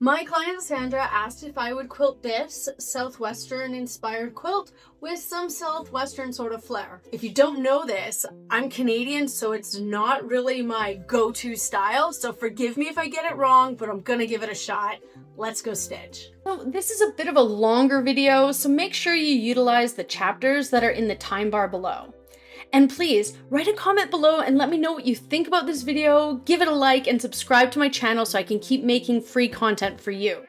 My client Sandra asked if I would quilt this Southwestern inspired quilt with some Southwestern sort of flair. If you don't know this, I'm Canadian, so it's not really my go-to style, so forgive me if I get it wrong, but I'm gonna give it a shot. Let's go stitch. So this is a bit of a longer video, so make sure you utilize the chapters that are in the time bar below. And please write a comment below and let me know what you think about this video, give it a like, and subscribe to my channel so I can keep making free content for you.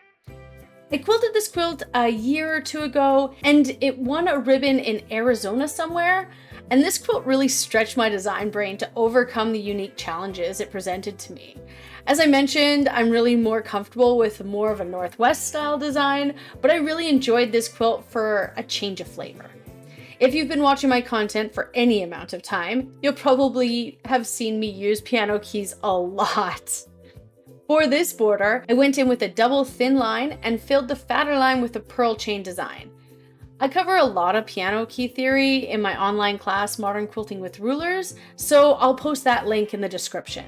I quilted this quilt a year or two ago and it won a ribbon in Arizona somewhere, and this quilt really stretched my design brain to overcome the unique challenges it presented to me. As I mentioned, I'm really more comfortable with more of a Northwest style design, but I really enjoyed this quilt for a change of flavor. If you've been watching my content for any amount of time, you'll probably have seen me use piano keys a lot. For this border, I went in with a double thin line and filled the fatter line with a pearl chain design. I cover a lot of piano key theory in my online class, Modern Quilting with Rulers, so I'll post that link in the description.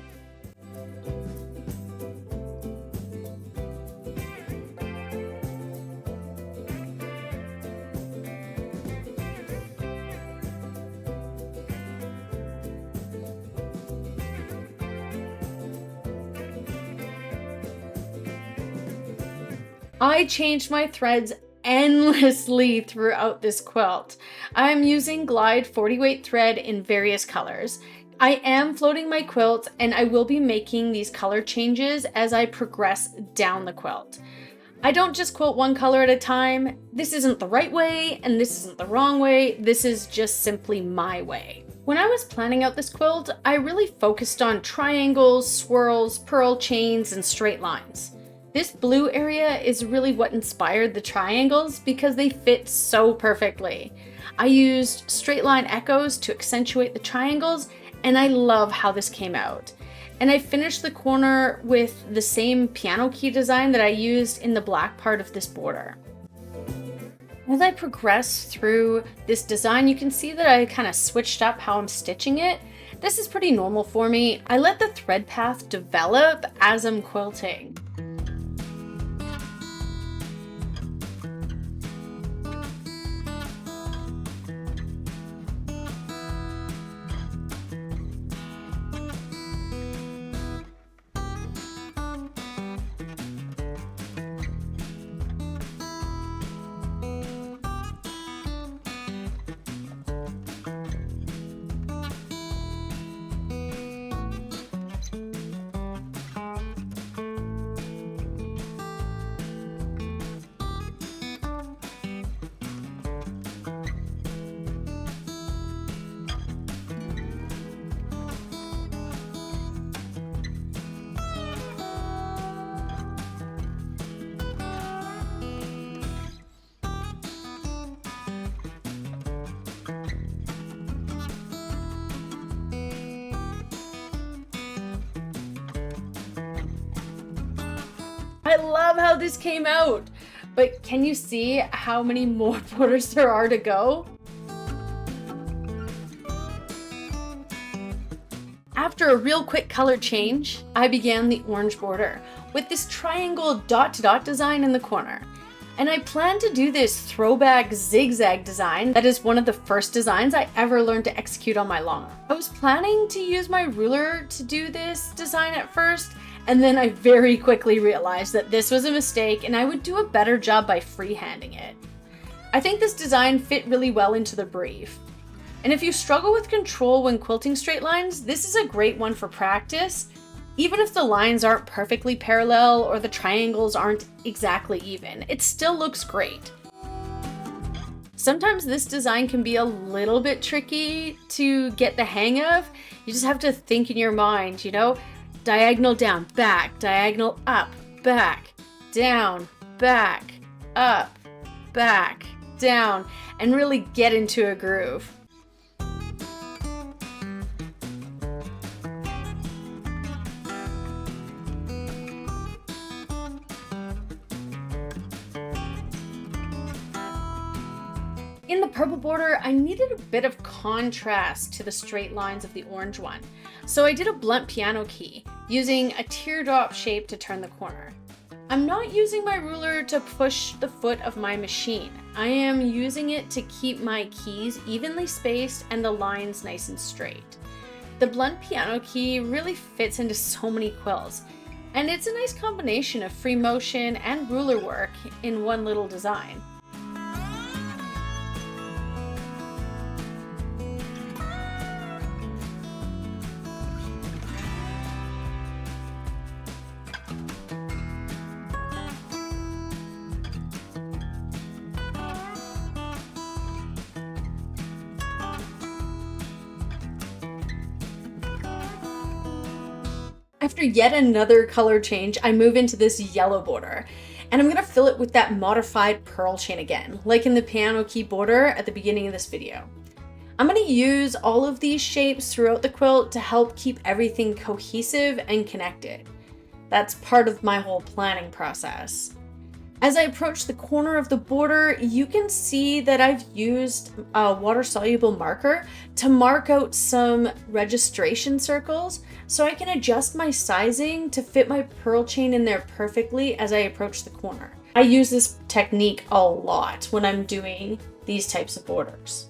I changed my threads endlessly throughout this quilt. I'm using Glide 40 weight thread in various colors. I am floating my quilt and I will be making these color changes as I progress down the quilt. I don't just quilt one color at a time. This isn't the right way and this isn't the wrong way. This is just simply my way. When I was planning out this quilt, I really focused on triangles, swirls, pearl chains, and straight lines. This blue area is really what inspired the triangles because they fit so perfectly. I used straight line echoes to accentuate the triangles, and I love how this came out. And I finished the corner with the same piano key design that I used in the black part of this border. As I progress through this design, you can see that I kind of switched up how I'm stitching it. This is pretty normal for me. I let the thread path develop as I'm quilting. I love how this came out, but can you see how many more borders there are to go? After a real quick color change, I began the orange border with this triangle dot-to-dot design in the corner. And I plan to do this throwback zigzag design that is one of the first designs I ever learned to execute on my long arm. I was planning to use my ruler to do this design at first, and then I very quickly realized that this was a mistake and I would do a better job by freehanding it. I think this design fit really well into the brief. And if you struggle with control when quilting straight lines, this is a great one for practice. Even if the lines aren't perfectly parallel or the triangles aren't exactly even, it still looks great. Sometimes this design can be a little bit tricky to get the hang of. You just have to think in your mind, you know? Diagonal down, back, diagonal up, back, down, back, up, back, down, and really get into a groove. In the purple border, I needed a bit of contrast to the straight lines of the orange one. So I did a blunt piano key, using a teardrop shape to turn the corner. I'm not using my ruler to push the foot of my machine. I am using it to keep my keys evenly spaced and the lines nice and straight. The blunt piano key really fits into so many quills, and it's a nice combination of free motion and ruler work in one little design. After yet another color change, I move into this yellow border, and I'm gonna fill it with that modified pearl chain again, like in the piano key border at the beginning of this video. I'm gonna use all of these shapes throughout the quilt to help keep everything cohesive and connected. That's part of my whole planning process. As I approach the corner of the border, you can see that I've used a water-soluble marker to mark out some registration circles so I can adjust my sizing to fit my pearl chain in there perfectly as I approach the corner. I use this technique a lot when I'm doing these types of borders.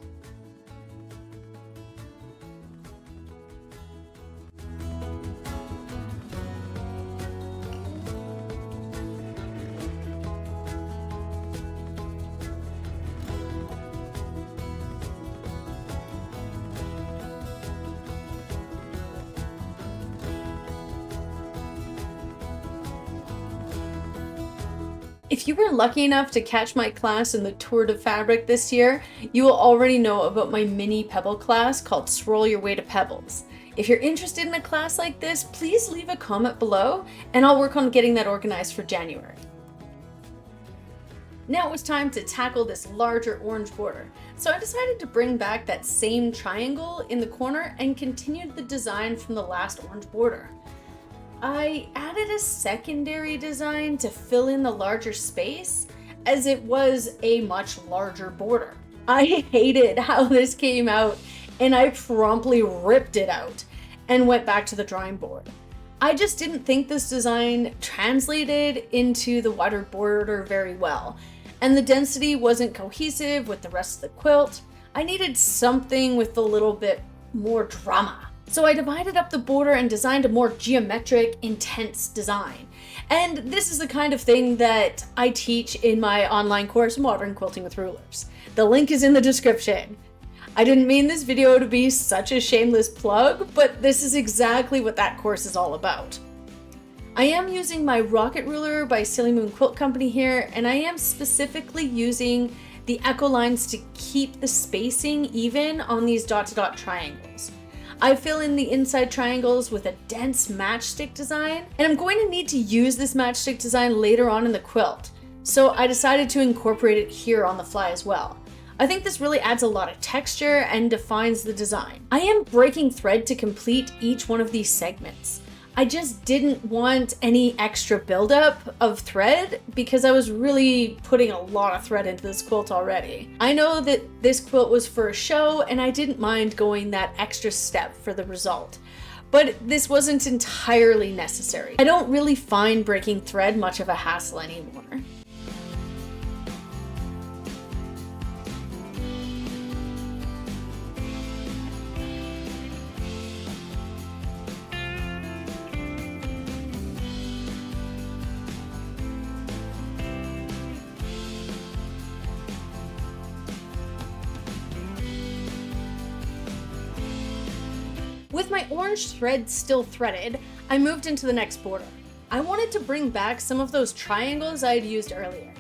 If you were lucky enough to catch my class in the Tour de Fabric this year, you will already know about my mini pebble class called Swirl Your Way to Pebbles. If you're interested in a class like this, please leave a comment below and I'll work on getting that organized for January. Now it was time to tackle this larger orange border, so I decided to bring back that same triangle in the corner and continued the design from the last orange border. I added a secondary design to fill in the larger space, as it was a much larger border. I hated how this came out, and I promptly ripped it out and went back to the drawing board. I just didn't think this design translated into the wider border very well, and the density wasn't cohesive with the rest of the quilt. I needed something with a little bit more drama. So I divided up the border and designed a more geometric, intense design. And this is the kind of thing that I teach in my online course, Modern Quilting with Rulers. The link is in the description. I didn't mean this video to be such a shameless plug, but this is exactly what that course is all about. I am using my rocket ruler by Silly Moon Quilt Company here, and I am specifically using the echo lines to keep the spacing even on these dot-to-dot triangles. I fill in the inside triangles with a dense matchstick design, and I'm going to need to use this matchstick design later on in the quilt, so I decided to incorporate it here on the fly as well. I think this really adds a lot of texture and defines the design. I am breaking thread to complete each one of these segments. I just didn't want any extra buildup of thread because I was really putting a lot of thread into this quilt already. I know that this quilt was for a show and I didn't mind going that extra step for the result, but this wasn't entirely necessary. I don't really find breaking thread much of a hassle anymore. With my orange thread still threaded, I moved into the next border. I wanted to bring back some of those triangles I had used earlier.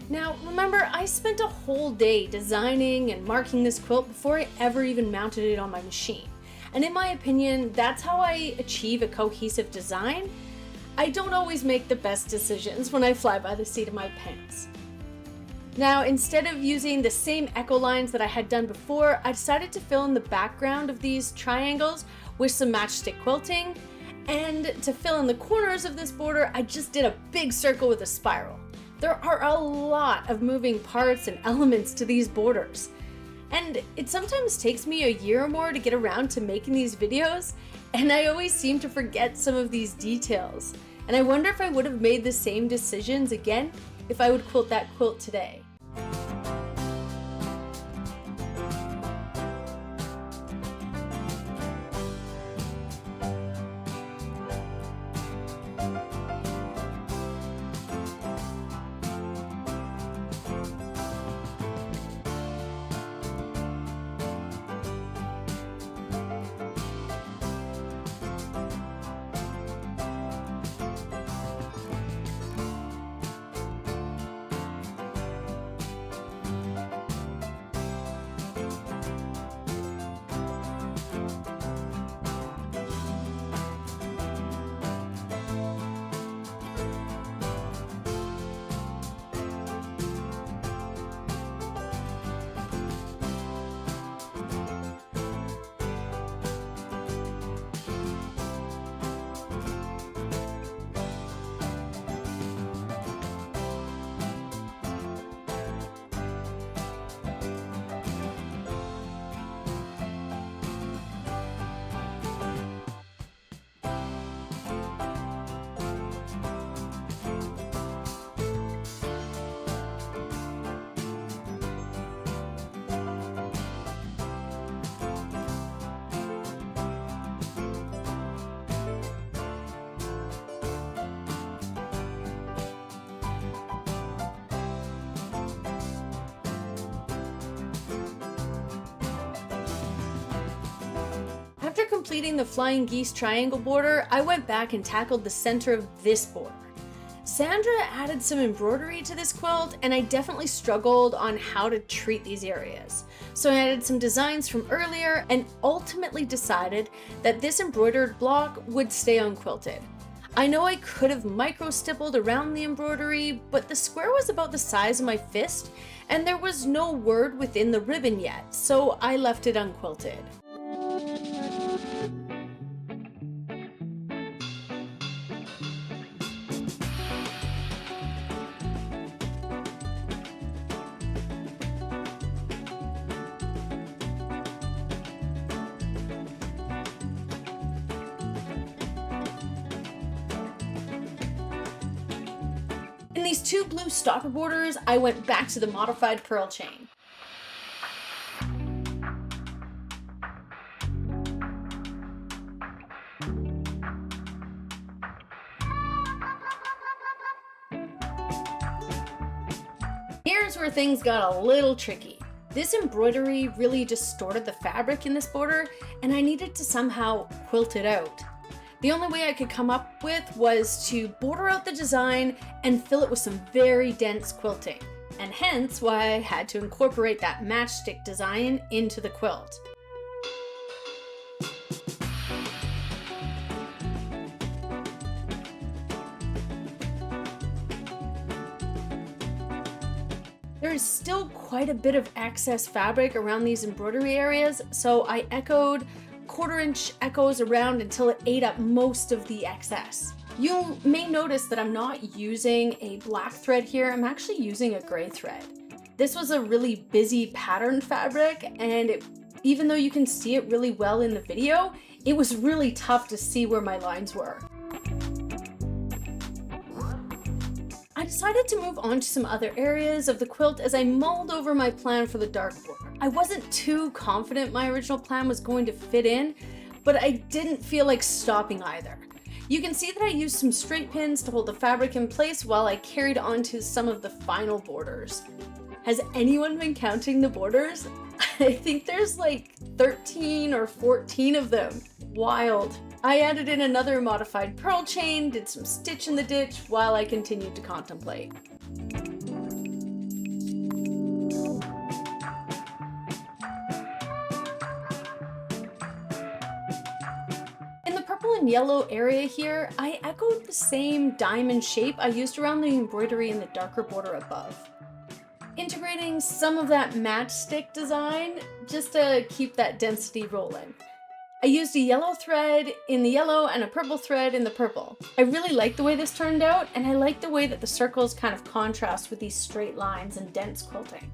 Now, remember, I spent a whole day designing and marking this quilt before I ever even mounted it on my machine. And in my opinion, that's how I achieve a cohesive design. I don't always make the best decisions when I fly by the seat of my pants. Now, instead of using the same echo lines that I had done before, I decided to fill in the background of these triangles with some matchstick quilting, and to fill in the corners of this border, I just did a big circle with a spiral. There are a lot of moving parts and elements to these borders, and it sometimes takes me a year or more to get around to making these videos, and I always seem to forget some of these details. and I wonder if I would have made the same decisions again if I would quilt that quilt today. After completing the flying geese triangle border, I went back and tackled the center of this border. Sandra added some embroidery to this quilt, and I definitely struggled on how to treat these areas. So I added some designs from earlier and ultimately decided that this embroidered block would stay unquilted. I know I could have micro stippled around the embroidery, but the square was about the size of my fist and there was no word within the ribbon yet, so I left it unquilted. In these two blue stopper borders, I went back to the modified pearl chain. Here's where things got a little tricky. This embroidery really distorted the fabric in this border, and I needed to somehow quilt it out. The only way I could come up with was to border out the design and fill it with some very dense quilting, and hence why I had to incorporate that matchstick design into the quilt. There is still quite a bit of excess fabric around these embroidery areas, so I echoed 1/4 inch echoes around until it ate up most of the excess. You may notice that I'm not using a black thread here, I'm actually using a gray thread. This was a really busy patterned fabric, and even though you can see it really well in the video, it was really tough to see where my lines were. I decided to move on to some other areas of the quilt as I mulled over my plan for the dark border. I wasn't too confident my original plan was going to fit in, but I didn't feel like stopping either. You can see that I used some straight pins to hold the fabric in place while I carried on to some of the final borders. Has anyone been counting the borders? I think there's like 13 or 14 of them. Wild. I added in another modified pearl chain, did some stitch in the ditch while I continued to contemplate. In the purple and yellow area here, I echoed the same diamond shape I used around the embroidery in the darker border above. Integrating some of that matchstick design just to keep that density rolling. I used a yellow thread in the yellow and a purple thread in the purple. I really like the way this turned out, and I like the way that the circles kind of contrast with these straight lines and dense quilting.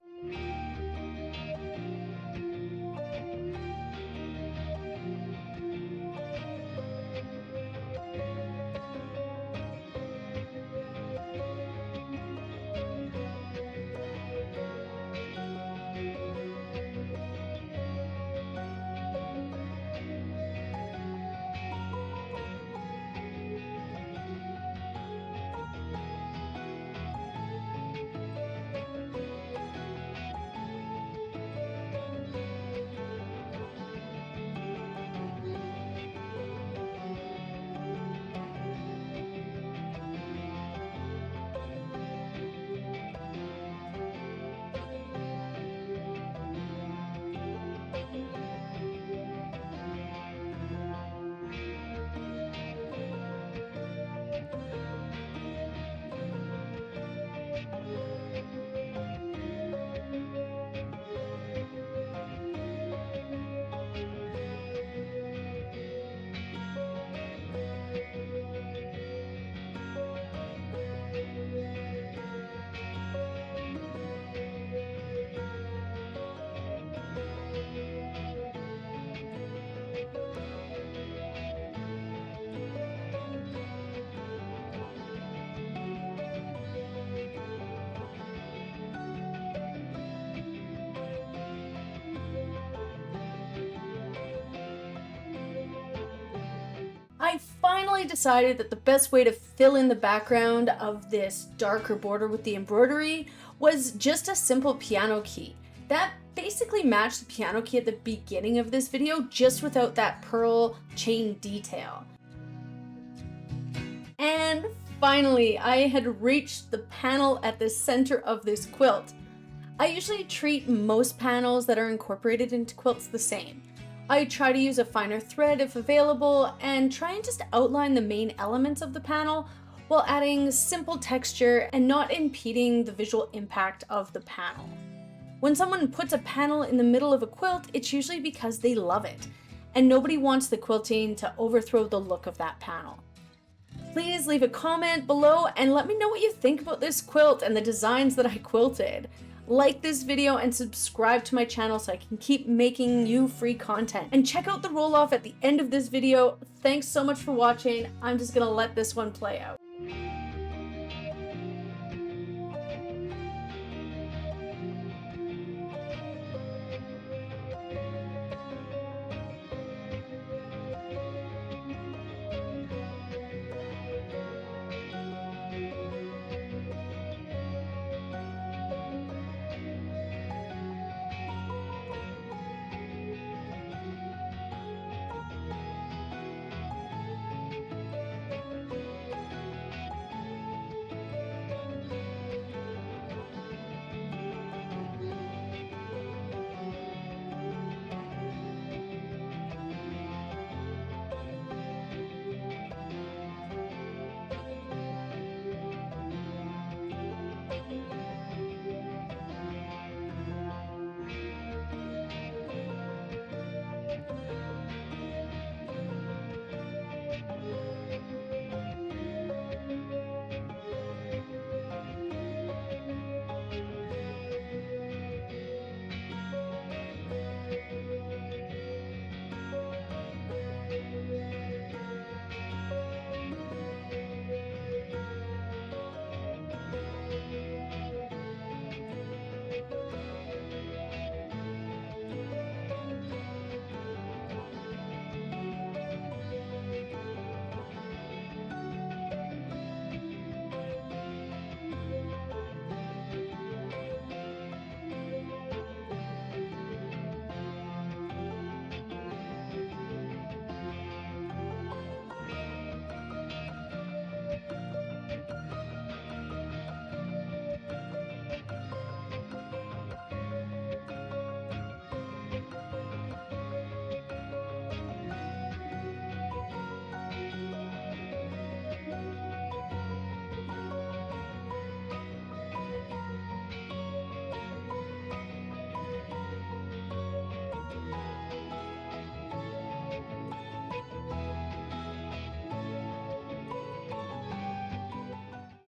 finally decided that the best way to fill in the background of this darker border with the embroidery was just a simple piano key. That basically matched the piano key at the beginning of this video, just without that pearl chain detail. And finally, I had reached the panel at the center of this quilt. I usually treat most panels that are incorporated into quilts the same. I try to use a finer thread if available and try and just outline the main elements of the panel while adding simple texture and not impeding the visual impact of the panel. When someone puts a panel in the middle of a quilt, it's usually because they love it, and nobody wants the quilting to overthrow the look of that panel. Please leave a comment below and let me know what you think about this quilt and the designs that I quilted. Like this video and subscribe to my channel so I can keep making you free content. And check out the roll off at the end of this video. Thanks so much for watching. I'm just gonna let this one play out.